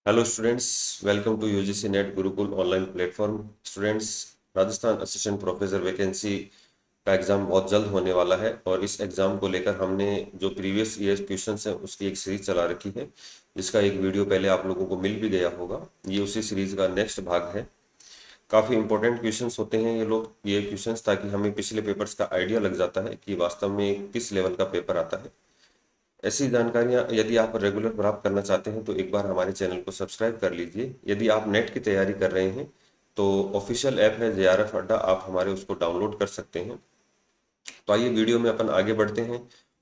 Hello students, welcome to UGC NET Gurukul online platform. Students, Rajasthan assistant professor vacancy का exam बहुत जल्द होने वाला है और इस एग्ज़ाम को लेकर हमने जो प्रीवियस ईयर क्वेश्चंस हैं उसकी एक सीरीज चला रखी है, जिसका एक वीडियो पहले आप लोगों को मिल भी गया होगा। ये उसी सीरीज का नेक्स्ट भाग है। काफ़ी इंपॉर्टेंट क्वेश्चंस होते हैं ये क्वेश्चंस, ताकि हमें पिछले पेपर्स का आइडिया लग जाता है कि वास्तव में किस लेवल का पेपर आता है। ऐसी जानकारियां यदि आप रेगुलर प्राप्त करना चाहते हैं तो एक बार हमारे चैनल को सब्सक्राइब कर लीजिए। यदि आप नेट की तैयारी कर रहे हैं तो ऑफिशियल ऐप है जेआरएफ अड्डा, आप हमारे उसको डाउनलोड कर सकते हैं। तो आइए वीडियो में अपन आगे बढ़ते हैं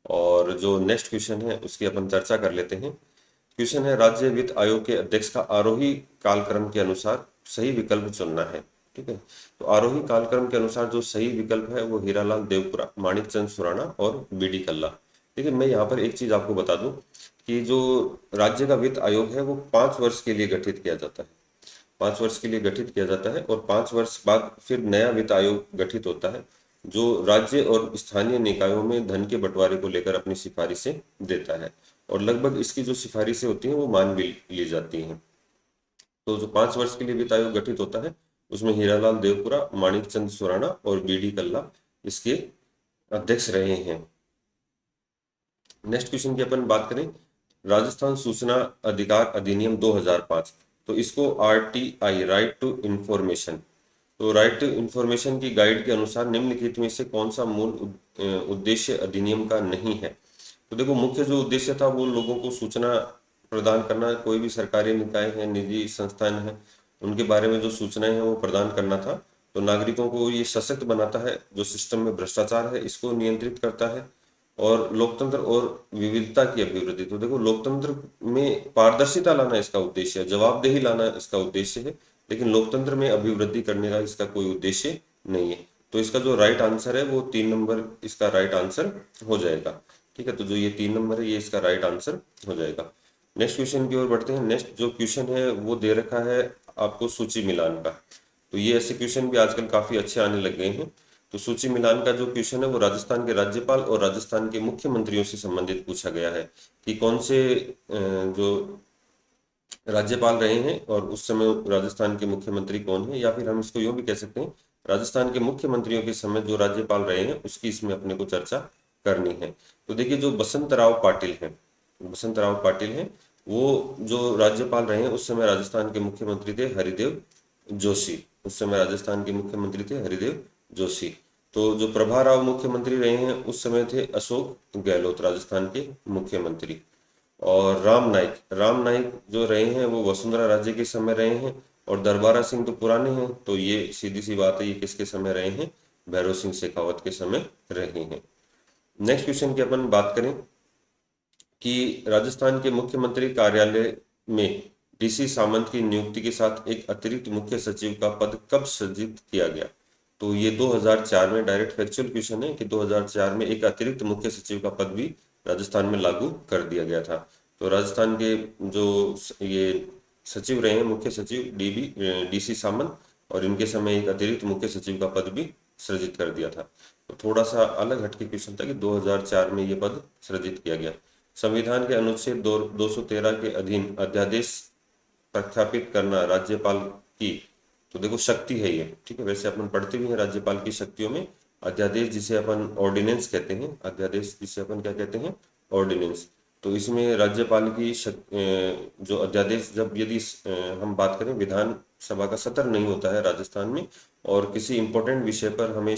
और जो नेक्स्ट क्वेश्चन है उसकी अपन चर्चा कर लेते हैं। क्वेश्चन है, राज्य वित्त आयोग के अध्यक्ष का आरोही कालक्रम के अनुसार सही विकल्प चुनना है। ठीक है, तो आरोही कालक्रम के अनुसार जो सही विकल्प है वो हीरालाल देवपुरा, माणिक चंद सुराणा और बीडी कल्ला। देखिए, मैं यहाँ पर एक चीज आपको बता दूं कि जो राज्य का वित्त आयोग है वो 5 वर्ष के लिए गठित किया जाता है। 5 वर्ष के लिए गठित किया जाता है और 5 वर्ष बाद फिर नया वित्त आयोग गठित होता है, जो राज्य और स्थानीय निकायों में धन के बंटवारे को लेकर अपनी सिफारिशें देता है। और लगभग इसकी जो सिफारिशें होती हैं वो मान भी ली जाती हैं। तो जो 5 वर्ष के लिए वित्त आयोग गठित होता है उसमें हीरालाल देवपुरा, माणिक चंद सुराणा और बीडी कल्ला इसके अध्यक्ष रहे हैं। नेक्स्ट क्वेश्चन की अपन बात करें, राजस्थान सूचना अधिकार अधिनियम 2005, तो इसको आरटीआई, राइट टू इंफॉर्मेशन, तो राइट टू इंफॉर्मेशन की गाइड के अनुसार निम्नलिखित में से कौन सा मूल उद्देश्य अधिनियम का नहीं है। तो देखो, मुख्य जो उद्देश्य था वो लोगों को सूचना प्रदान करना, कोई भी सरकारी निकाय है, निजी संस्थान है, उनके बारे में जो सूचनाएं हैं वो प्रदान करना था। तो नागरिकों को ये सशक्त बनाता है, जो सिस्टम में भ्रष्टाचार है इसको नियंत्रित करता है, और लोकतंत्र और विविधता की अभिवृद्धि। तो देखो, लोकतंत्र में पारदर्शिता लाना इसका उद्देश्य है, जवाबदेही लाना इसका उद्देश्य है, लेकिन लोकतंत्र में अभिवृद्धि करने का इसका कोई उद्देश्य नहीं है। तो इसका जो राइट आंसर है वो 3 नंबर इसका राइट आंसर हो जाएगा। ठीक है, तो जो ये 3 नंबर है ये इसका राइट आंसर हो जाएगा। नेक्स्ट क्वेश्चन की ओर बढ़ते हैं। नेक्स्ट जो क्वेश्चन है वो दे रखा है आपको सूची मिलान का। तो ये ऐसे क्वेश्चन भी आजकल काफी अच्छे आने लग गए हैं। तो सूची मिलान का जो क्वेश्चन है वो राजस्थान के राज्यपाल और राजस्थान के मुख्यमंत्रियों से संबंधित पूछा गया है कि कौन से जो राज्यपाल रहे हैं और उस समय राजस्थान के मुख्यमंत्री कौन है, या फिर हम इसको यूं भी कह सकते हैं, राजस्थान के मुख्यमंत्रियों के समय जो राज्यपाल रहे हैं उसकी इसमें अपने को चर्चा करनी है। तो देखिए, जो बसंत राव पाटिल हैं, बसंत राव पाटिल हैं, वो जो राज्यपाल रहे हैं उस समय राजस्थान के मुख्यमंत्री थे हरिदेव जोशी। उस समय राजस्थान के मुख्यमंत्री थे हरिदेव जोशी। तो जो प्रभा राव मुख्यमंत्री रहे हैं उस समय थे अशोक गहलोत, राजस्थान के मुख्यमंत्री। और राम नाइक जो रहे हैं वो वसुंधरा राज्य के समय रहे हैं। और दरबारा सिंह तो पुराने हैं, तो ये सीधी सी बात है, ये किसके समय रहे हैं, भैरव सिंह शेखावत के समय रहे हैं। नेक्स्ट क्वेश्चन की अपन बात करें कि राजस्थान के मुख्यमंत्री कार्यालय में डीसी सामंत की नियुक्ति के साथ एक अतिरिक्त मुख्य सचिव का पद कब सृजित किया गया। तो ये 2004 में, डायरेक्ट फैक्चुअल क्वेश्चन है कि 2004 में एक अतिरिक्त मुख्य सचिव का पद भी राजस्थान में लागू कर दिया गया था। तो राजस्थान के जो ये सचिव रहे हैं, मुख्य सचिव डीसी सामंत, और इनके समय एक अतिरिक्त मुख्य सचिव का पद भी सृजित कर दिया था। तो थोड़ा सा अलग हटके क्वेश्चन था कि 2004 में ये पद सृजित किया गया। संविधान के अनुच्छेद 213 के अधीन अध्यादेश प्रख्यापित करना राज्यपाल की, तो देखो, शक्ति है ये। ठीक है, वैसे अपन पढ़ते भी हैं राज्यपाल की शक्तियों में अध्यादेश, जिसे अपन ऑर्डिनेंस कहते हैं, अध्यादेश जिसे अपन क्या कहते हैं, ऑर्डिनेंस। तो इसमें राज्यपाल की जो अध्यादेश, जब यदि हम बात करें, विधान सभा का सत्र नहीं होता है राजस्थान में और किसी इंपॉर्टेंट विषय पर हमें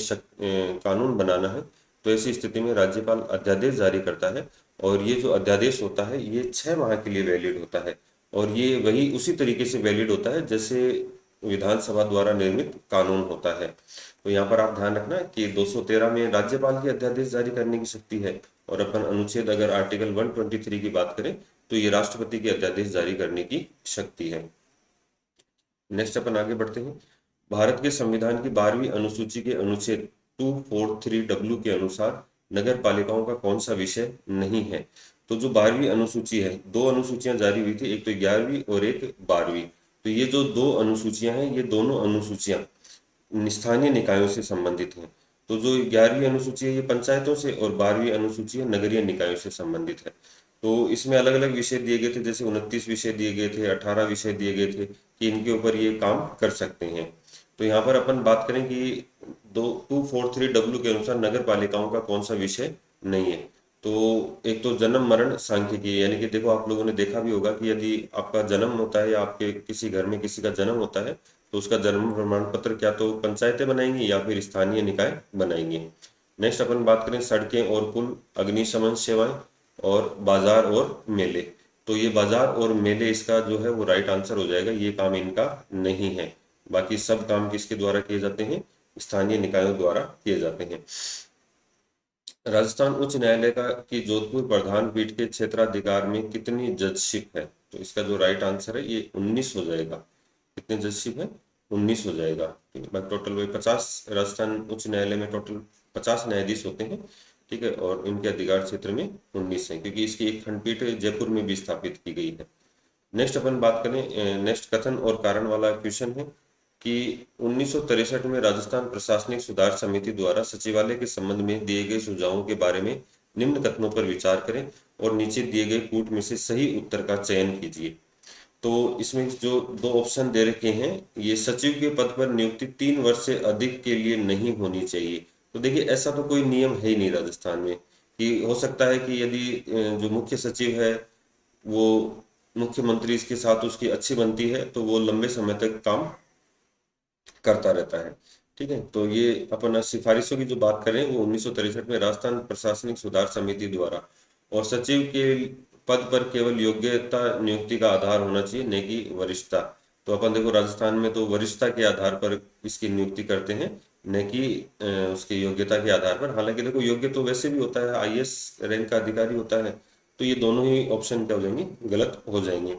कानून बनाना है, तो ऐसी स्थिति में राज्यपाल अध्यादेश जारी करता है। और ये जो अध्यादेश होता है ये 6 माह के लिए वैलिड होता है, और ये वही उसी तरीके से वैलिड होता है जैसे विधानसभा द्वारा निर्मित कानून होता है। तो यहाँ पर आप ध्यान रखना कि 213 में राज्यपाल की अध्यादेश जारी करने की शक्ति है, और अपन अनुच्छेद अगर आर्टिकल 123 की बात करें तो ये राष्ट्रपति की अध्यादेश जारी करने की शक्ति है। नेक्स्ट अपन आगे बढ़ते हैं। भारत के संविधान की 12वीं अनुसूची के अनुच्छेद 243W के अनुसार नगर पालिकाओं का कौन सा विषय नहीं है। तो जो 12वीं अनुसूची है, दो अनुसूचियां जारी हुई थी, एक तो 11वीं और एक 12वीं। तो ये जो दो अनुसूचियां हैं, ये दोनों अनुसूचियां स्थानीय निकायों से संबंधित हैं। तो जो 11वीं अनुसूची है ये पंचायतों से, और 12वीं अनुसूची है नगरीय निकायों से संबंधित है। तो इसमें अलग अलग विषय दिए गए थे, जैसे 29 विषय दिए गए थे, 18 विषय दिए गए थे कि इनके ऊपर ये काम कर सकते हैं। तो यहाँ पर अपन बात करें कि 243W के अनुसार नगर पालिकाओं का कौन सा विषय नहीं है। तो एक तो जन्म मरण सांख्यिकी, यानी कि देखो आप लोगों ने देखा भी होगा कि यदि आपका जन्म होता है या आपके किसी घर में किसी का जन्म होता है तो उसका जन्म प्रमाण पत्र क्या तो पंचायतें बनाएंगी या फिर स्थानीय निकाय बनाएंगे। नेक्स्ट अपन बात करें सड़कें और पुल, अग्निशमन सेवाएं और बाजार और मेले। तो ये बाजार और मेले इसका जो है वो राइट आंसर हो जाएगा, ये काम इनका नहीं है। बाकी सब काम किसके द्वारा किए जाते हैं, स्थानीय निकायों द्वारा किए जाते हैं। राजस्थान उच्च न्यायालय का की जोधपुर प्रधान पीठ के क्षेत्राधिकार में कितनी जजशिप है, तो इसका जो राइट आंसर है ये 19 हो जाएगा। कितने जजशिप है, 19 हो जाएगा। ठीक है, टोटल वही 50, राजस्थान उच्च न्यायालय में टोटल 50 न्यायाधीश होते हैं। ठीक है, और इनके अधिकार क्षेत्र में 19 है, क्योंकि इसकी एक खंडपीठ जयपुर में भी स्थापित की गई है। नेक्स्ट अपन बात करें, नेक्स्ट कथन और कारण वाला क्वेश्चन है कि 1963 में राजस्थान प्रशासनिक सुधार समिति द्वारा सचिवालय के संबंध में दिए गए सुझावों के बारे में निम्न कथनों पर विचार करें और नीचे दिए गए कूट में से सही उत्तर का चयन कीजिए। तो इसमें जो दो ऑप्शन दे रखे हैं, ये सचिव के पद पर नियुक्ति 3 वर्ष से अधिक के लिए नहीं होनी चाहिए। तो देखिए ऐसा तो कोई नियम है ही नहीं राजस्थान में कि हो सकता है कि यदि जो मुख्य सचिव है वो मुख्यमंत्री इसके साथ उसकी अच्छी बनती है तो वो लंबे समय तक काम करता रहता है। ठीक है, तो ये अपन सिफारिशों की जो बात करें वो 1963 में राजस्थान प्रशासनिक सुधार समिति द्वारा, और सचिव के पद पर केवल योग्यता नियुक्ति का आधार होना चाहिए, न कि वरिष्ठता। तो अपन देखो राजस्थान में तो वरिष्ठता के आधार पर इसकी नियुक्ति करते हैं, न कि उसकी योग्यता के आधार पर। हालांकि देखो योग्य तो वैसे भी होता है, आईएएस रैंक का अधिकारी होता है। तो ये दोनों ही ऑप्शन क्या हो जाएंगे, गलत हो जाएंगे।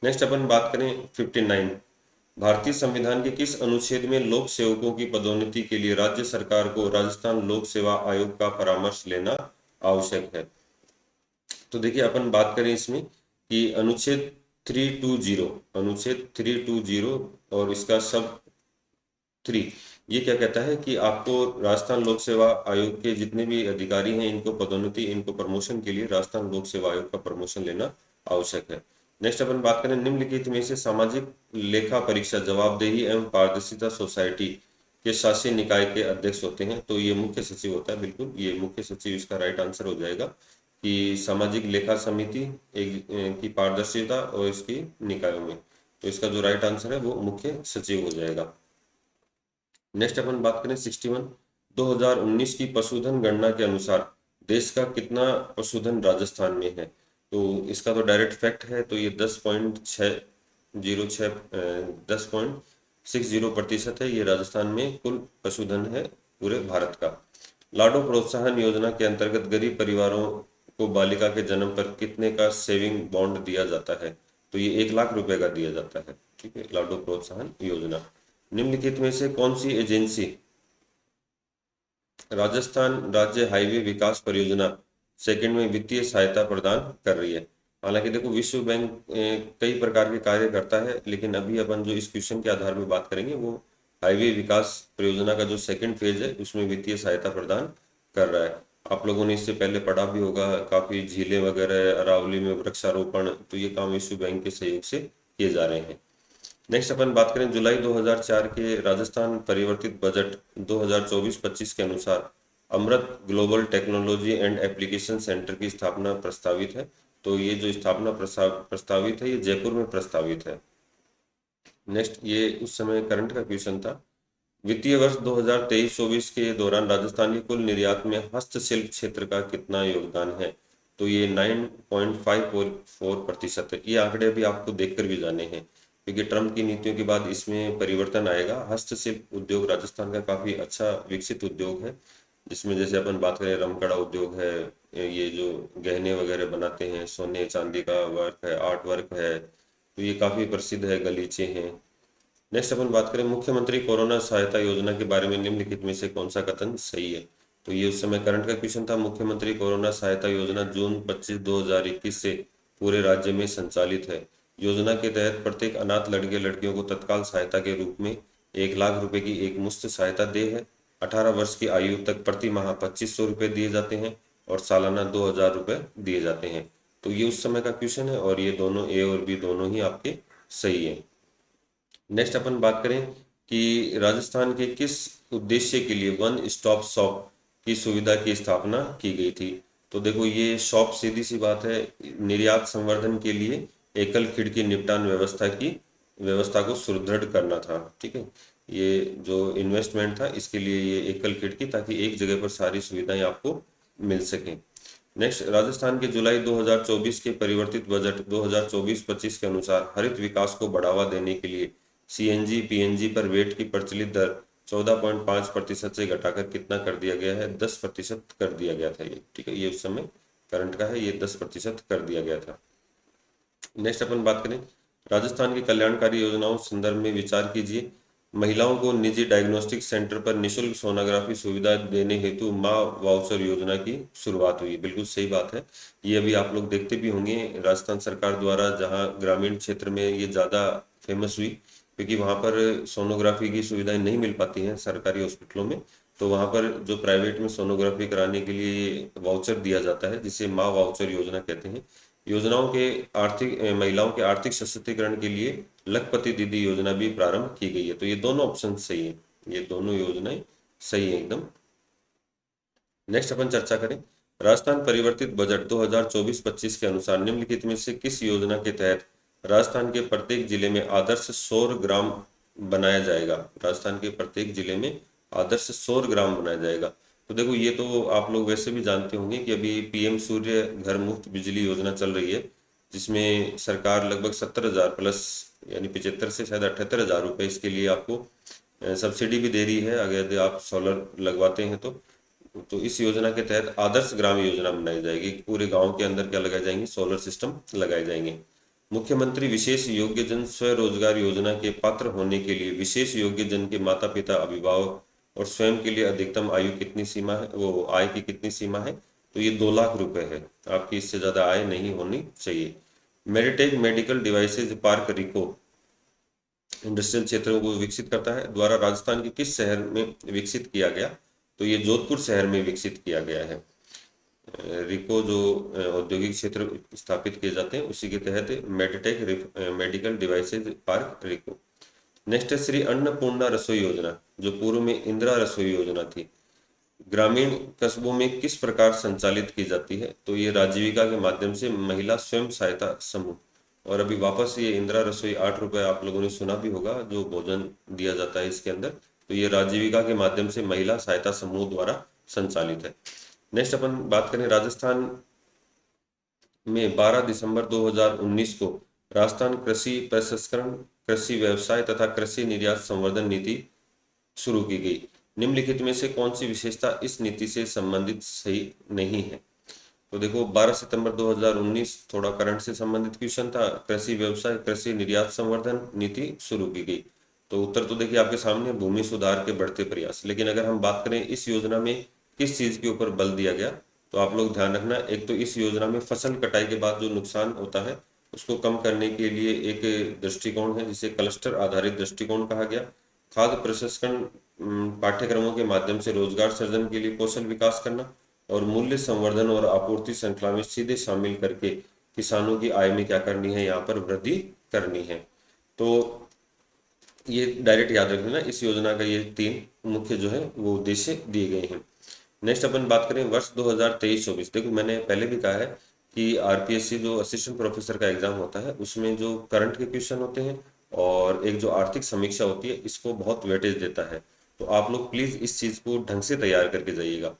नेक्स्ट अपन बात करें 59, भारतीय संविधान के किस अनुच्छेद में लोक सेवकों की पदोन्नति के लिए राज्य सरकार को राजस्थान लोक सेवा आयोग का परामर्श लेना आवश्यक है। तो देखिए अपन बात करें इसमें कि अनुच्छेद 320, अनुच्छेद 320 और इसका सब 3, ये क्या कहता है कि आपको राजस्थान लोक सेवा आयोग के जितने भी अधिकारी हैं इनको पदोन्नति, इनको प्रमोशन के लिए राजस्थान लोक सेवा आयोग का प्रमोशन लेना आवश्यक है। नेक्स्ट अपन बात करें निम्नलिखित में से सामाजिक लेखा परीक्षा जवाबदेही एवं पारदर्शिता सोसाइटी के शासी निकाय के अध्यक्ष होते हैं, तो ये मुख्य सचिव होता है। बिल्कुल ये मुख्य सचिव इसका राइट आंसर हो जाएगा कि सामाजिक लेखा समिति एक की पारदर्शिता और इसकी निकायों में, तो इसका जो राइट आंसर है वो मुख्य सचिव हो जाएगा। नेक्स्ट अपन बात करें 61, 2019 की पशुधन गणना के अनुसार देश का कितना पशुधन राजस्थान में है। तो इसका तो डायरेक्ट फैक्ट है, तो ये 10.60% है, ये राजस्थान में कुल पशुधन है पूरे भारत का। लाडो प्रोत्साहन योजना के अंतर्गत गरीब परिवारों को बालिका के जन्म पर कितने का सेविंग बॉन्ड दिया जाता है, तो ये 1 लाख रुपए का दिया जाता है। ठीक है, लाडो प्रोत्साहन योजना। निम्नलिखित में से कौन सी एजेंसी राजस्थान राज्य हाईवे विकास परियोजना सेकंड में वित्तीय सहायता प्रदान कर रही है। हालांकि देखो विश्व बैंक कई प्रकार के कार्य करता है, लेकिन अभी अपन जो इस क्वेश्चन के आधार में बात करेंगे वो हाईवे विकास परियोजना का जो सेकंड फेज है उसमें वित्तीय सहायता प्रदान कर रहा है। आप लोगों ने इससे पहले पढ़ा भी होगा, काफी झीलें वगैरह अरावली में वृक्षारोपण, तो ये काम विश्व बैंक के सहयोग से किए जा रहे हैं। नेक्स्ट अपन बात करें जुलाई 2004 के राजस्थान परिवर्तित बजट 2024-25 के अनुसार Amrit global technology and application centre की स्थापना प्रस्तावित है। तो ये जो स्थापना प्रस्तावित है ये जयपुर में प्रस्तावित है। नेक्स्ट ये उस समय करंट का क्वेश्चन था। वित्तीय वर्ष 2023-24 के दौरान राजस्थान के कुल निर्यात में हस्तशिल्प क्षेत्र का कितना योगदान है, तो ये 9.54% है। ये आंकड़े भी आपको देखकर भी जाने हैं, क्योंकि ट्रम्प की नीतियों के बाद इसमें परिवर्तन आएगा। हस्तशिल्प उद्योग राजस्थान का काफी अच्छा विकसित उद्योग है, जिसमें जैसे अपन बात करें रमकड़ा उद्योग है, ये जो गहने वगैरह बनाते हैं, सोने चांदी का वर्क है, आर्ट वर्क है, तो ये काफी प्रसिद्ध है, गलीचे हैं। नेक्स्ट अपन बात करें मुख्यमंत्री कोरोना सहायता योजना के बारे में निम्नलिखित में से कौन सा कथन सही है, तो ये उस समय करंट का क्वेश्चन था। मुख्यमंत्री कोरोना सहायता योजना जून 25 2021 से पूरे राज्य में संचालित है। योजना के तहत प्रत्येक अनाथ लड़के लड़कियों को तत्काल सहायता के रूप में 1 लाख रुपए की एक मुश्त सहायता दे है। 18 वर्ष की आयु तक प्रति माह 2500 रुपये दिए जाते हैं और सालाना 2000 रुपये दिए जाते हैं। तो ये उस समय का क्वेश्चन है और ये दोनों ए और बी दोनों ही आपके सही है। नेक्स्ट अपन बात करें कि राजस्थान के किस उद्देश्य के लिए वन स्टॉप शॉप की सुविधा की स्थापना की गई थी। तो देखो ये शॉप सीधी सी बात है, निर्यात संवर्धन के लिए एकल खिड़की निपटान व्यवस्था को सुदृढ़ करना था। ठीक है, ये जो इन्वेस्टमेंट था इसके लिए ये एकल खिड़की, ताकि एक जगह पर सारी सुविधाएं आपको मिल सकें। नेक्स्ट, राजस्थान के जुलाई 2024 के परिवर्तित बजट 2024-25 के अनुसार हरित विकास को बढ़ावा देने के लिए सीएनजी पीएनजी पर वेट की प्रचलित दर 14.5% से घटाकर कितना कर दिया गया है? 10% कर दिया गया था ये। ठीक है, ये उस समय करंट का है, ये 10% कर दिया गया था। नेक्स्ट अपन बात करें राजस्थान की कल्याणकारी योजनाओं संदर्भ में विचार कीजिए। महिलाओं को निजी डायग्नोस्टिक सेंटर पर निशुल्क सोनोग्राफी सुविधा देने हेतु माँ वाउचर योजना की शुरुआत हुई। बिल्कुल सही बात है, ये अभी आप लोग देखते भी होंगे राजस्थान सरकार द्वारा, जहाँ ग्रामीण क्षेत्र में ये ज़्यादा फेमस हुई क्योंकि वहाँ पर सोनोग्राफी की सुविधाएं नहीं मिल पाती हैं सरकारी हॉस्पिटलों में। तो वहाँ पर जो प्राइवेट में सोनोग्राफी कराने के लिए वाउचर दिया जाता है, जिसे माँ वाउचर योजना कहते हैं। योजनाओं के महिलाओं के आर्थिक सशक्तिकरण के लिए लखपति दीदी योजना भी प्रारंभ की गई है। तो ये दोनों ऑप्शन सही है, ये दोनों योजनाएं सही है एकदम। नेक्स्ट अपन चर्चा करें राजस्थान परिवर्तित बजट 2024-25 के अनुसार निम्नलिखित में से किस योजना के तहत राजस्थान के प्रत्येक जिले में आदर्श सौर ग्राम बनाया जाएगा। राजस्थान के प्रत्येक जिले में आदर्श सौर ग्राम बनाया जाएगा। तो देखो ये तो आप लोग वैसे भी जानते होंगे कि अभी पीएम सूर्य घर मुफ्त बिजली योजना चल रही है, जिसमें सरकार लगभग 70,000 प्लस यानी 75 से शायद 78,000 रुपये इसके लिए आपको सब्सिडी भी दे रही है अगर यदि आप सोलर लगवाते हैं तो इस योजना के तहत आदर्श ग्राम योजना बनाई जाएगी। पूरे गांव के अंदर क्या लगाए जाएंगे? सोलर सिस्टम लगाए जाएंगे। मुख्यमंत्री विशेष योग्यजन स्वरोजगार योजना के पात्र होने के लिए विशेष योग्यजन के माता पिता अभिभावक और स्वयं के लिए अधिकतम आयु कितनी सीमा है, वो आय की कितनी सीमा है? तो ये 2 लाख रुपए है, आपकी इससे ज्यादा आय नहीं होनी चाहिए। मेडिटेक मेडिकल डिवाइसेज पार्क रिको इंडस्ट्रियल क्षेत्रों को विकसित करता है, द्वारा राजस्थान के किस शहर में विकसित किया गया? तो ये जोधपुर शहर में विकसित किया गया है। रिको जो औद्योगिक क्षेत्र स्थापित किए जाते हैं उसी के तहत मेडिटेक मेडिकल डिवाइसेज पार्क रिको। नेक्स्ट है श्री अन्नपूर्णा रसोई योजना, जो पूर्व में इंदिरा रसोई योजना थी, ग्रामीण कस्बों में किस प्रकार संचालित की जाती है? तो ये राजीविका के माध्यम से महिला स्वयं सहायता समूह। और अभी वापस ये इंदिरा रसोई 8 रुपए आप लोगों ने सुना भी होगा जो भोजन दिया जाता है इसके अंदर, तो ये राजीविका के माध्यम से महिला सहायता समूह द्वारा संचालित है। नेक्स्ट अपन बात करें राजस्थान में 12 दिसंबर 2019 को राजस्थान कृषि प्रसंस्करण, कृषि व्यवसाय तथा कृषि निर्यात संवर्धन नीति शुरू की गई। निम्नलिखित में से कौन सी विशेषता इस नीति से संबंधित सही नहीं है? तो देखो 12 सितंबर 2019 थोड़ा करंट से संबंधित क्वेश्चन था। कृषि व्यवसाय कृषि निर्यात संवर्धन नीति शुरू की गई, तो उत्तर तो देखिए आपके सामने, भूमि सुधार के बढ़ते प्रयास। लेकिन अगर हम बात करें इस योजना में किस चीज के ऊपर बल दिया गया, तो आप लोग ध्यान रखना, एक तो इस योजना में फसल कटाई के बाद जो नुकसान होता है उसको कम करने के लिए एक दृष्टिकोण है जिसे क्लस्टर आधारित दृष्टिकोण कहा गया। खाद्य प्रसंस्करण पाठ्यक्रमों के माध्यम से रोजगार सृजन के लिए कौशल विकास करना, और मूल्य संवर्धन और आपूर्ति श्रृंखला में सीधे शामिल करके किसानों की आय में क्या करनी है? यहाँ पर वृद्धि करनी है। तो ये डायरेक्ट याद रख लेना, इस योजना का ये 3 मुख्य जो है वो उद्देश्य दिए गए हैं। नेक्स्ट अपन बात करें वर्ष 2023-24। देखो मैंने पहले भी कहा है कि आरपीएससी जो असिस्टेंट प्रोफेसर का एग्जाम होता है उसमें जो करंट के क्वेश्चन होते हैं और एक जो आर्थिक समीक्षा होती है इसको बहुत वेटेज देता है। तो आप लोग प्लीज इस चीज को ढंग से तैयार करके जाइएगा।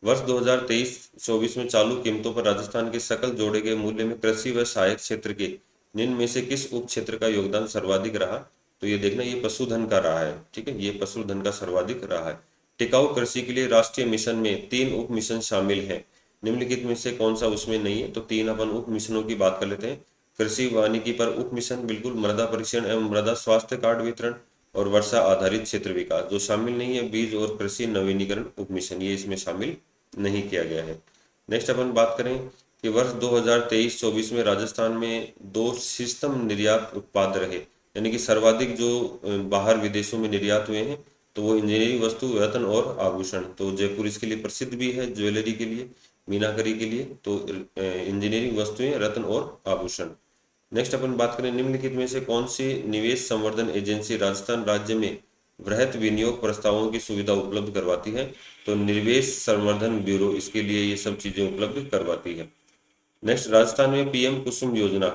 वर्ष 2023-24 में चालू कीमतों पर राजस्थान के सकल जोड़े गए मूल्य में कृषि व सहायक क्षेत्र के निम्न में से किस उप क्षेत्र का योगदान सर्वाधिक रहा? तो ये देखना, ये पशुधन का रहा है। ठीक है, ये पशुधन का सर्वाधिक रहा है। टिकाऊ कृषि के लिए राष्ट्रीय मिशन में 3 उप मिशन शामिल हैं, निम्नलिखित में से कौन सा उसमें नहीं है? तो 3 अपन उप मिशनों की बात कर लेते हैं। कृषि वानिकी पर उप मिशन, बिल्कुल, मृदा परीक्षण एवं मृदा स्वास्थ्य कार्ड वितरण, और वर्षा आधारित क्षेत्र विकास। जो शामिल नहीं है बीज और कृषि नवीनीकरण उप मिशन, ये इसमें शामिल नहीं किया गया है। नेक्स्ट अपन बात करें कि वर्ष 2023-24 में राजस्थान में 2 शीर्षतम निर्यात उत्पाद रहे, यानी कि सर्वाधिक जो बाहर विदेशों में निर्यात हुए हैं, तो वो इंजीनियरिंग वस्तु, रत्न और आभूषण। तो जयपुर इसके लिए प्रसिद्ध भी है ज्वेलरी के लिए। मीनाकरी के लिए, तो इंजीनियरिंग वस्तुएं, रत्न और आभूषण। नेक्स्ट अपन बात करें, निम्नलिखित में से कौन सी निवेश संवर्धन एजेंसी राजस्थान राज्य में वृहत विनियोग प्रस्तावों की सुविधा उपलब्ध करवाती है? तो निवेश संवर्धन ब्यूरो इसके लिए ये सब चीजें उपलब्ध करवाती है। नेक्स्ट, राजस्थान में पीएम कुसुम योजना,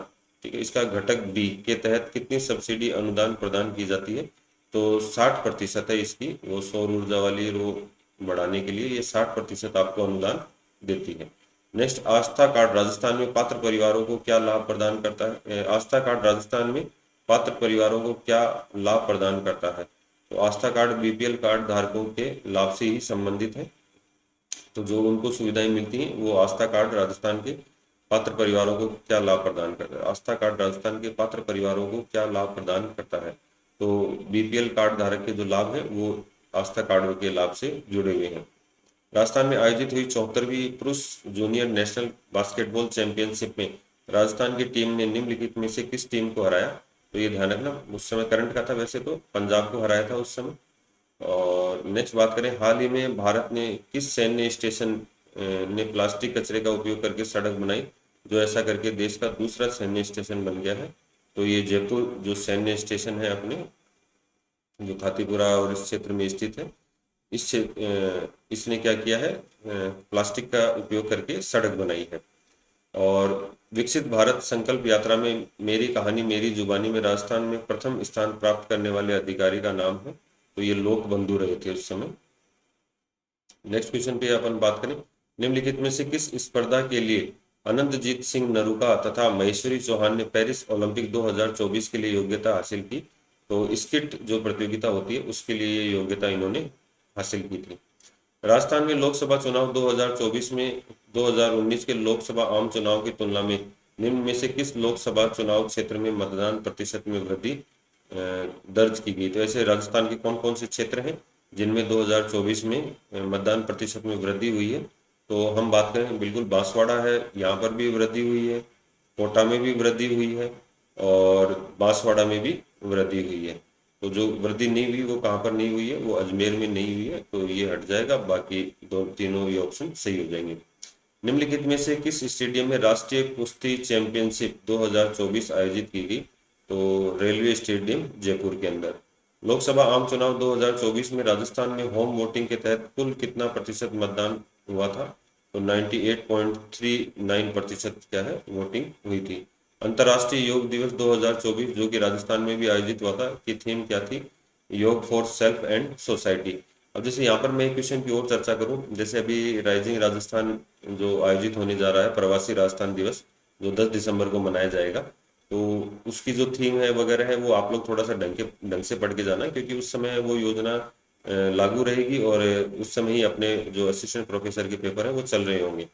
ठीक है, इसका घटक बी के तहत कितनी सब्सिडी अनुदान प्रदान की जाती है? तो 60% है इसकी, वो सौर ऊर्जा वाली रो बढ़ाने के लिए ये 60% आपको अनुदान देती है। नेक्स्ट, आस्था कार्ड राजस्थान में पात्र परिवारों को क्या लाभ प्रदान करता है? आस्था कार्ड राजस्थान में पात्र परिवारों को क्या लाभ प्रदान करता है? तो आस्था कार्ड बीपीएल कार्ड धारकों के लाभ से ही संबंधित है। तो जो उनको सुविधाएं मिलती हैं वो आस्था कार्ड राजस्थान के पात्र परिवारों को क्या लाभ प्रदान करता है? आस्था कार्ड राजस्थान के पात्र परिवारों को क्या लाभ प्रदान करता है? तो बीपीएल कार्ड धारक के जो लाभ है वो आस्था कार्ड के लाभ से जुड़े हुए हैं। राजस्थान में आयोजित हुई 74वीं पुरुष जूनियर नेशनल बास्केटबॉल चैंपियनशिप में राजस्थान की टीम ने निम्नलिखित में से किस टीम को हराया? तो ये ध्यान रखना, उस समय करंट का था, वैसे तो पंजाब को हराया था उस समय। और नेक्स्ट बात करें, हाल ही में भारत ने किस सैन्य स्टेशन ने प्लास्टिक कचरे का उपयोग करके सड़क बनाई, जो ऐसा करके देश का दूसरा सैन्य स्टेशन बन गया है? तो ये जयपुर जो सैन्य स्टेशन है अपने, जो खातीपुरा और इस क्षेत्र में स्थित है, इसने क्या किया है, प्लास्टिक का उपयोग करके सड़क बनाई है। और विकसित भारत संकल्प यात्रा में मेरी कहानी मेरी जुबानी में राजस्थान में प्रथम स्थान प्राप्त करने वाले अधिकारी का नाम है? तो ये लोक बंधु रहे थे उस समय। नेक्स्ट क्वेश्चन पे अपन बात करें, निम्नलिखित में से किस स्पर्धा के लिए अनंतजीत सिंह नरूका तथा महेश्वरी चौहान ने पेरिस ओलंपिक 2024 के लिए योग्यता हासिल की? तो स्किट जो प्रतियोगिता होती है उसके लिए ये योग्यता इन्होंने हासिल की थी। राजस्थान में लोकसभा चुनाव 2024 में 2019 के लोकसभा आम चुनाव की तुलना में निम्न में से किस लोकसभा चुनाव क्षेत्र में मतदान प्रतिशत में वृद्धि दर्ज की गई? तो ऐसे राजस्थान के कौन कौन से क्षेत्र हैं जिनमें 2024 में मतदान प्रतिशत में वृद्धि हुई है? तो हम बात करें, बिल्कुल बांसवाड़ा है, यहाँ पर भी वृद्धि हुई है, कोटा में भी वृद्धि हुई है और बांसवाड़ा में भी वृद्धि हुई है। तो जो वृद्धि नहीं हुई वो कहाँ पर नहीं हुई है? वो अजमेर में नहीं हुई है, तो ये हट जाएगा, बाकी दो तीनों ये ऑप्शन सही हो जाएंगे। निम्नलिखित में से किस स्टेडियम में राष्ट्रीय कुश्ती चैंपियनशिप 2024 आयोजित की गई? तो रेलवे स्टेडियम जयपुर के अंदर। लोकसभा आम चुनाव 2024 में राजस्थान में होम वोटिंग के तहत कुल कितना प्रतिशत मतदान हुआ था? तो 98.39% क्या है, वोटिंग हुई थी। अंतर्राष्ट्रीय योग दिवस 2024 जो कि राजस्थान में भी आयोजित हुआ था, की थीम क्या थी? योग फॉर सेल्फ एंड सोसाइटी। अब जैसे यहाँ पर मैं एक क्वेश्चन की और चर्चा करूँ, जैसे अभी राइजिंग राजस्थान जो आयोजित होने जा रहा है, प्रवासी राजस्थान दिवस, जो 10 दिसंबर को मनाया जाएगा, तो उसकी जो थीम है वगैरह है वो आप लोग थोड़ा सा ढंग से पढ़ के जाना, क्योंकि उस समय वो योजना लागू रहेगी और उस समय ही अपने जो असिस्टेंट प्रोफेसर के पेपर है वो चल रहे होंगे।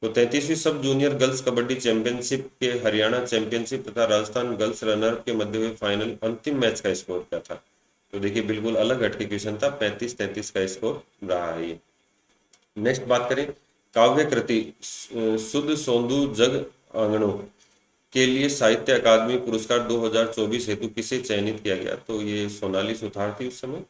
तो 33वीं सब जूनियर गर्ल्स कबड्डी चैंपियनशिप के हरियाणा चैंपियनशिप तथा राजस्थान गर्ल्स रनर के मध्य हुए फाइनल अंतिम मैच का स्कोर क्या था? तो देखिए बिल्कुल अलग हटके क्वेश्चन था, 35-33 का स्कोर रहा है ये। नेक्स्ट बात करें, काव्य कृति सुध सोंदू जग आंगणों के लिए साहित्य अकादमी पुरस्कार 2024 हेतु किसे चयनित किया गया? तो ये सोनाली सुथार थी उस समय।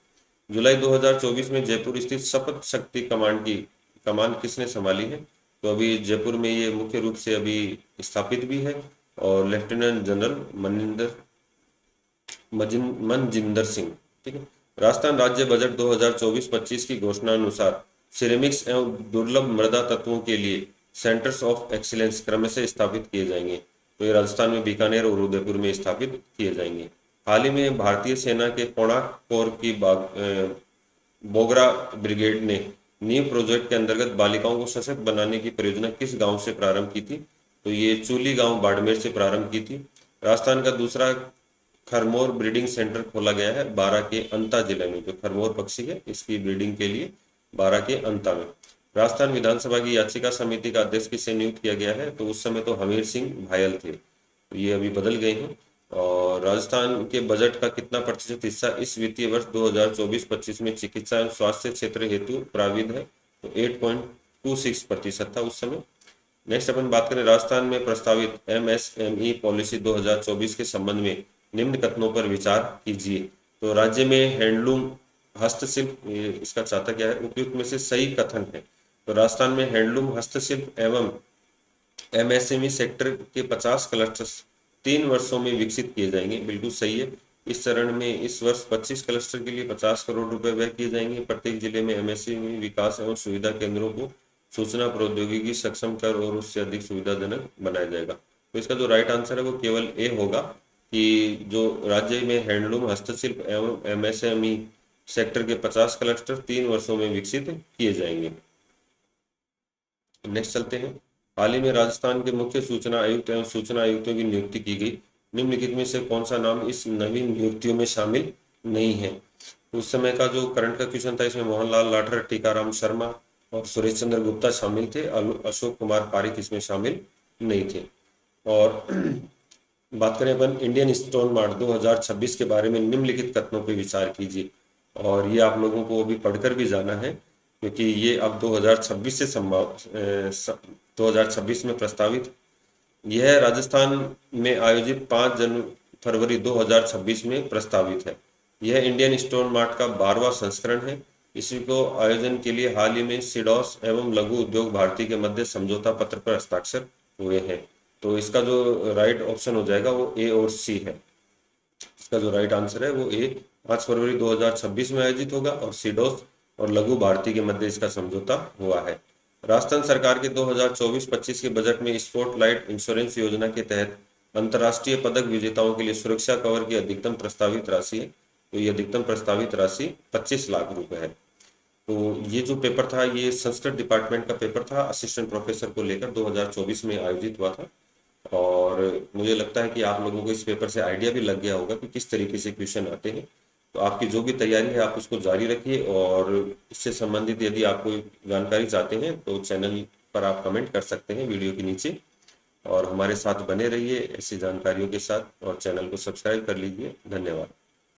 जुलाई 2024 में जयपुर स्थित शपथ शक्ति कमांड की कमान किसने संभाली है? तो अभी जयपुर में ये मुख्य रूप से अभी स्थापित भी है और लेफ्टिनेंट जनरल मनजिंदर सिंह, ठीक है। राजस्थान राज्य बजट 2024-25 की घोषणा अनुसार सिरेमिक्स एवं दुर्लभ मृदा तत्वों के लिए सेंटर्स ऑफ एक्सीलेंस क्रमशः स्थापित किए जाएंगे। तो ये राजस्थान में बीकानेर और उदयपुर में स्थापित किए जाएंगे। हाल ही में भारतीय सेना के कोणार्क कोर की बोगरा ब्रिगेड ने नीव प्रोजेक्ट के अंतर्गत बालिकाओं को सशक्त बनाने की परियोजना किस गांव से प्रारंभ की थी? तो ये चूली गांव बाड़मेर से प्रारंभ की थी। राजस्थान का दूसरा खरमोर ब्रीडिंग सेंटर खोला गया है बारा के अंता जिले में। जो खरमोर पक्षी है इसकी ब्रीडिंग के लिए बारा के अंता में। राजस्थान विधानसभा की याचिका समिति का अध्यक्ष किसे नियुक्त किया गया है? तो उस समय तो हमीर सिंह भायल थे, तो ये अभी बदल गए हैं। और राजस्थान के बजट का कितना प्रतिशत हिस्सा इस वित्तीय वर्ष 2024-25 में चिकित्सा एवं स्वास्थ्य क्षेत्र हेतु प्राविध है? तो 8.26% था उस समय। नेक्स्ट अपन बात करें, राजस्थान में प्रस्तावित एमएसएमई पॉलिसी 2024 के संबंध में निम्न कथनों पर विचार कीजिए। तो राज्य में हैंडलूम हस्तशिल्प, इसका चाहता क्या है, उपयुक्त में से सही कथन है तो राजस्थान में हैंडलूम, हस्तशिल्प एवं एमएसएमई सेक्टर के 50 क्लस्टर्स 3 वर्षों में विकसित किए जाएंगे। बिल्कुल सही है। इस चरण में इस वर्ष 25 क्लस्टर के लिए 50 करोड़ रुपए व्यय किए जाएंगे। प्रत्येक जिले में एमएसएमई विकास एवं सुविधा केंद्रों को सूचना प्रौद्योगिकी सक्षम कर और उससे अधिक सुविधाजनक बनाया जाएगा। तो इसका जो राइट आंसर है वो केवल ए होगा कि जो राज्य में हैंडलूम, हस्तशिल्प एवं एमएसएमई सेक्टर के 50 क्लस्टर 3 वर्षों में विकसित किए जाएंगे। नेक्स्ट चलते हैं। हाल ही में राजस्थान के मुख्य सूचना आयुक्त एवं सूचना आयुक्तों की नियुक्ति की गई। निम्नलिखित में से कौन सा नाम इस नवीन नियुक्तियों में शामिल नहीं है? उस समय का जो करंट का क्वेश्चन था, इसमें मोहनलाल लाठर, टीकाराम शर्मा और सुरेश चंद्र गुप्ता शामिल थे। अशोक कुमार पारिक इसमें शामिल नहीं थे। और बात करें अपन इंडियन स्टोन मार्ट 2026 के बारे में, निम्नलिखित कथनों पर विचार कीजिए। और ये आप लोगों को अभी पढ़कर भी जाना है, क्योंकि ये अब 2026 से 2026 में प्रस्तावित, यह राजस्थान में आयोजित 5 फरवरी 2026 में प्रस्तावित है। यह इंडियन स्टोन मार्ट का 12वां संस्करण है। इसी को आयोजन के लिए हाल ही में सिडॉस एवं लघु उद्योग भारती के मध्य समझौता पत्र पर हस्ताक्षर हुए हैं। तो इसका जो राइट ऑप्शन हो जाएगा वो ए और सी है। इसका जो राइट आंसर है वो ए 5 फरवरी 2026 में आयोजित होगा और सिडोस और लघु भारती के मध्य इसका समझौता हुआ है। राजस्थान सरकार के 2024-25 के बजट में स्पॉटलाइट इंश्योरेंस योजना के तहत अंतर्राष्ट्रीय पदक विजेताओं के लिए सुरक्षा कवर की अधिकतम प्रस्तावित राशि है। तो ये अधिकतम प्रस्तावित राशि 25 लाख रुपए है। तो ये जो पेपर था, ये संस्कृत डिपार्टमेंट का पेपर था, असिस्टेंट प्रोफेसर को लेकर 2024 में आयोजित हुआ था। और मुझे लगता है कि आप लोगों को इस पेपर से आइडिया भी लग गया होगा कि किस तरीके से क्वेश्चन आते हैं। तो आपकी जो भी तैयारी है आप उसको जारी रखिए, और इससे संबंधित यदि आप कोई जानकारी चाहते हैं तो चैनल पर आप कमेंट कर सकते हैं वीडियो के नीचे, और हमारे साथ बने रहिए ऐसी जानकारियों के साथ, और चैनल को सब्सक्राइब कर लीजिए। धन्यवाद।